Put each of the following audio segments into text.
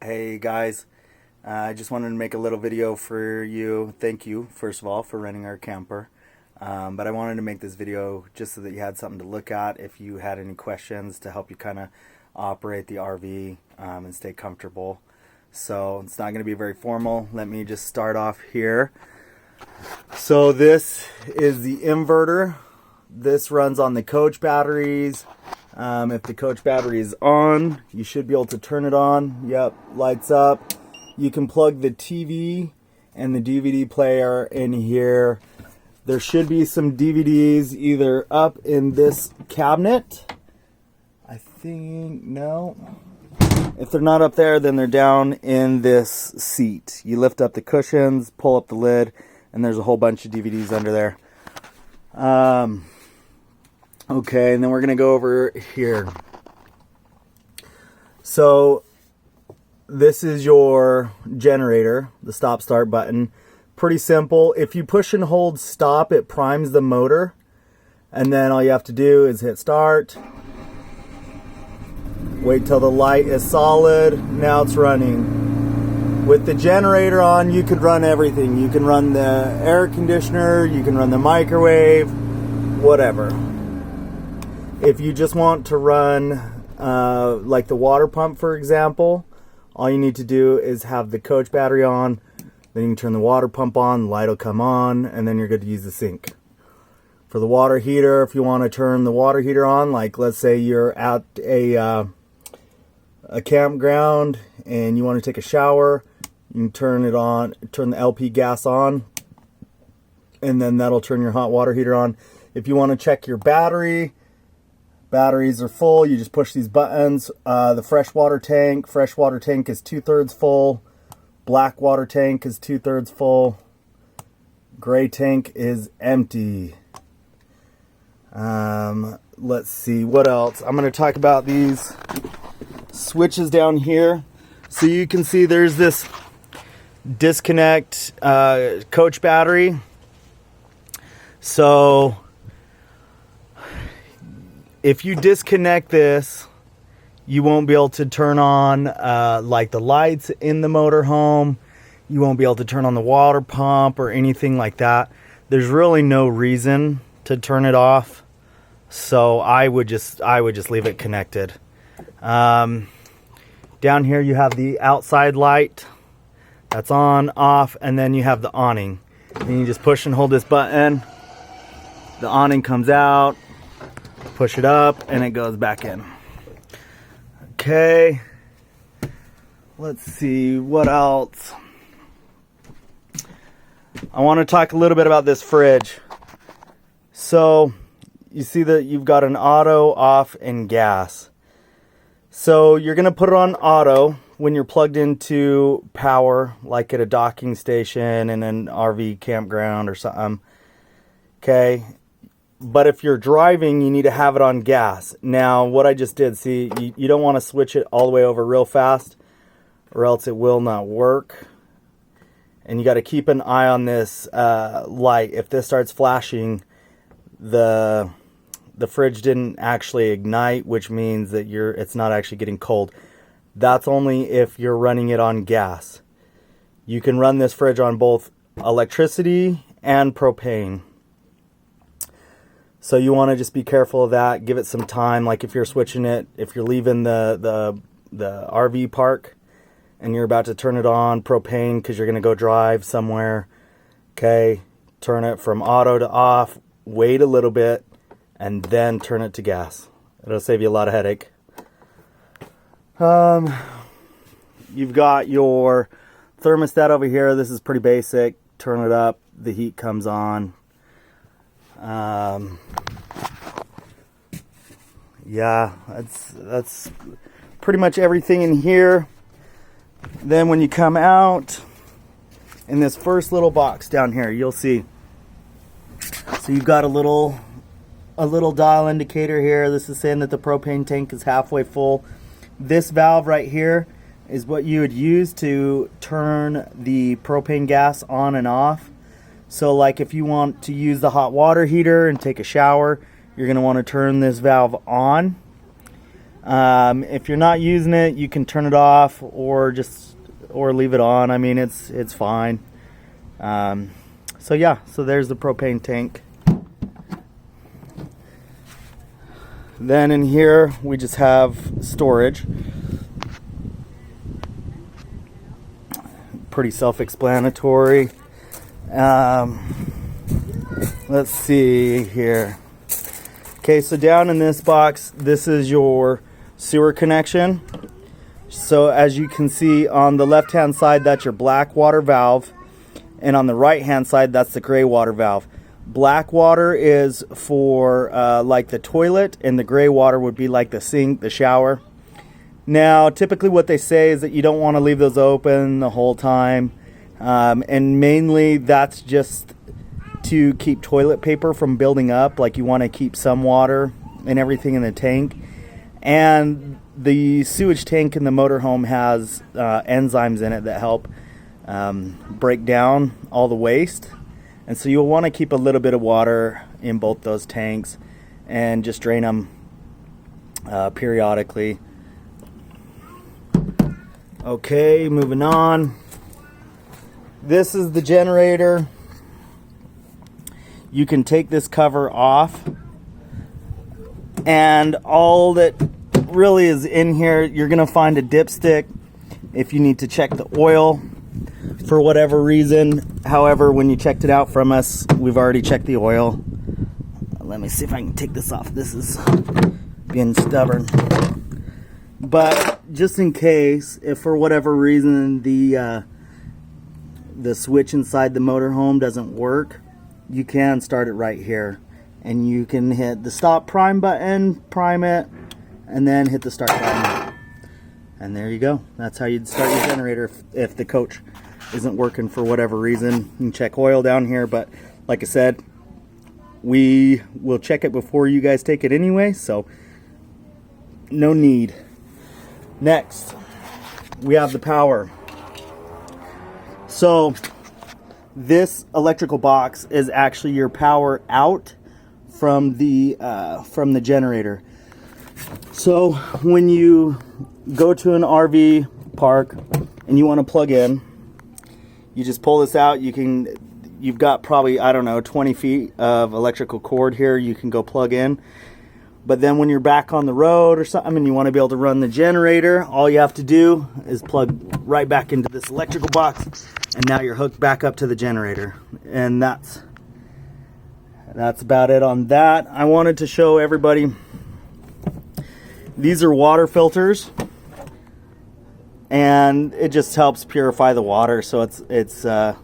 Hey guys, I just wanted to make a little video for you. Thank you, first of all, for renting our camper. But I wanted to make this video just so that you had something to look at if you had any questions to help you kind of operate the RV and stay comfortable. So it's not going to be very formal. Let me just start off here. So this is the inverter. This runs on the coach batteries. If the coach battery is on, you should be able to turn it on. Yep, lights up. You can plug the TV and the DVD player in here. There should be some DVDs either up in this cabinet. I think, no. If they're not up there, then they're down in this seat. You lift up the cushions, pull up the lid, and there's a whole bunch of DVDs under there. Okay, and then we're going to go over here. So this is your generator, the stop-start button. Pretty simple. If you push and hold stop, it primes the motor. And then all you have to do is hit start. Wait till the light is solid. Now it's running. With the generator on, you could run everything. You can run the air conditioner, you can run the microwave, whatever. If you just want to run like the water pump, for example, all you need to do is have the coach battery on. Then you can turn the water pump on, the light will come on, and then you're good to use the sink. For the water heater, if you want to turn the water heater on, like let's say you're at a campground and you want to take a shower, you can turn it on, turn the LP gas on, and then that'll turn your hot water heater on. If you want to check your batteries are full, you just push these buttons. The freshwater tank is 2/3 full. Black water tank is 2/3 full. Gray tank is empty. Let's see, what else? I'm going to talk about these switches down here. So you can see there's this disconnect coach battery. So if you disconnect this, you won't be able to turn on like the lights in the motorhome. You won't be able to turn on the water pump or anything like that. There's really no reason to turn it off. So I would just leave it connected. Down here you have the outside light. That's on, off, and then you have the awning. And you just push and hold this button. The awning comes out. Push it up and it goes back in. Okay, let's see what else. I want to talk a little bit about this fridge. So you see that you've got an auto, off, and gas. So you're going to put it on auto when you're plugged into power, like at a docking station in an RV campground or something. Okay. But if you're driving, you need to have it on gas. Now, what I just did, see, you don't want to switch it all the way over real fast or else it will not work. And you got to keep an eye on this light. If this starts flashing, the fridge didn't actually ignite, which means that it's not actually getting cold. That's only if you're running it on gas. You can run this fridge on both electricity and propane. So you want to just be careful of that. Give it some time. Like if you're switching it, if you're leaving the RV park and you're about to turn it on propane because you're going to go drive somewhere, okay, turn it from auto to off, wait a little bit, and then turn it to gas. It'll save you a lot of headache. You've got your thermostat over here. This is pretty basic. Turn it up, the heat comes on. Yeah, that's pretty much everything in here. Then when you come out in this first little box down here, you'll see. So you've got a little dial indicator here. This is saying that the propane tank is halfway full. This valve right here is what you would use to turn the propane gas on and off. So like if you want to use the hot water heater and take a shower, you're going to want to turn this valve on. If you're not using it, you can turn it off or leave it on. I mean, it's fine. So yeah, so there's the propane tank. Then in here we just have storage. Pretty self-explanatory. Let's see here. Okay, so down in this box, this is your sewer connection. So as you can see on the left hand side, that's your black water valve, and on the right hand side, that's the gray water valve. Black water is for like the toilet, and the gray water would be like the sink, the shower. Now typically what they say is that you don't want to leave those open the whole time, and mainly that's just to keep toilet paper from building up. Like, you want to keep some water and everything in the tank. And the sewage tank in the motorhome has enzymes in it that help break down all the waste. And so you'll want to keep a little bit of water in both those tanks and just drain them periodically. Okay, moving on. This is the generator. You can take this cover off, and all that really is in here, you're gonna find a dipstick if you need to check the oil for whatever reason. However, when you checked it out from us, we've already checked the oil. Let me see if I can take this off. This is being stubborn. But just in case, if for whatever reason the switch inside the motorhome doesn't work, you can start it right here, and you can hit the stop prime button, prime it, and then hit the start button, and there you go. That's how you'd start your generator if the coach isn't working for whatever reason. You can check oil down here, but like I said, we will check it before you guys take it anyway, so no need. Next, we have the power. So this electrical box is actually your power out from the generator. So when you go to an RV park and you want to plug in, you just pull this out. You've got probably, I don't know, 20 feet of electrical cord here you can go plug in. But then when you're back on the road or something and you want to be able to run the generator, all you have to do is plug right back into this electrical box, and now you're hooked back up to the generator. And that's about it on that. I wanted to show everybody, these are water filters, and it just helps purify the water, so it's a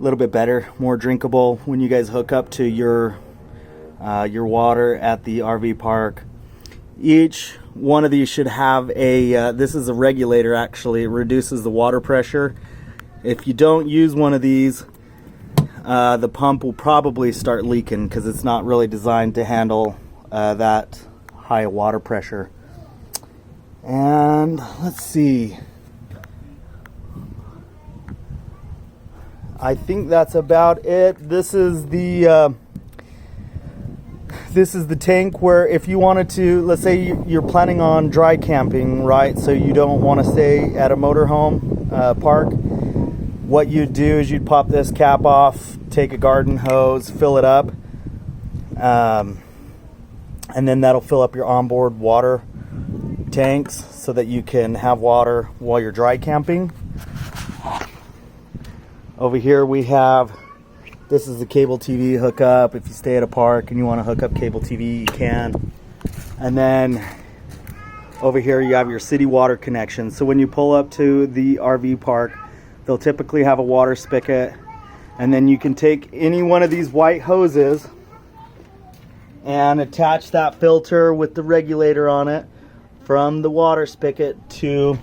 little bit better, more drinkable when you guys hook up to your water at the RV park. Each one of these should have a this is a regulator. Actually, it reduces the water pressure. If you don't use one of these, the pump will probably start leaking because it's not really designed to handle that high water pressure. And let's see, I think that's about it. This is the tank where if you wanted to, let's say you're planning on dry camping, right? So you don't want to stay at a motorhome park. What you'd do is you'd pop this cap off, take a garden hose, fill it up, and then that'll fill up your onboard water tanks so that you can have water while you're dry camping. Over here we have, this is the cable TV hookup. If you stay at a park and you want to hook up cable TV, you can. And then over here you have your city water connection. So when you pull up to the RV park, they'll typically have a water spigot, and then you can take any one of these white hoses and attach that filter with the regulator on it from the water spigot to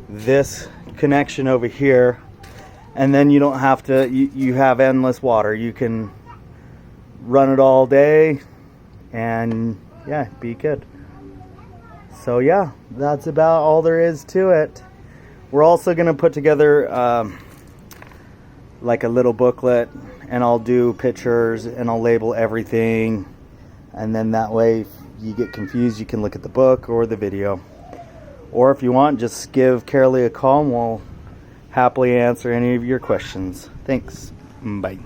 this connection over here. And then you don't have to, you have endless water. You can run it all day and yeah, be good. So yeah, that's about all there is to it. We're also going to put together like a little booklet, and I'll do pictures and I'll label everything. And then that way you get confused, you can look at the book or the video. Or if you want, just give Carolee a call and we'll happily answer any of your questions. Thanks. Bye.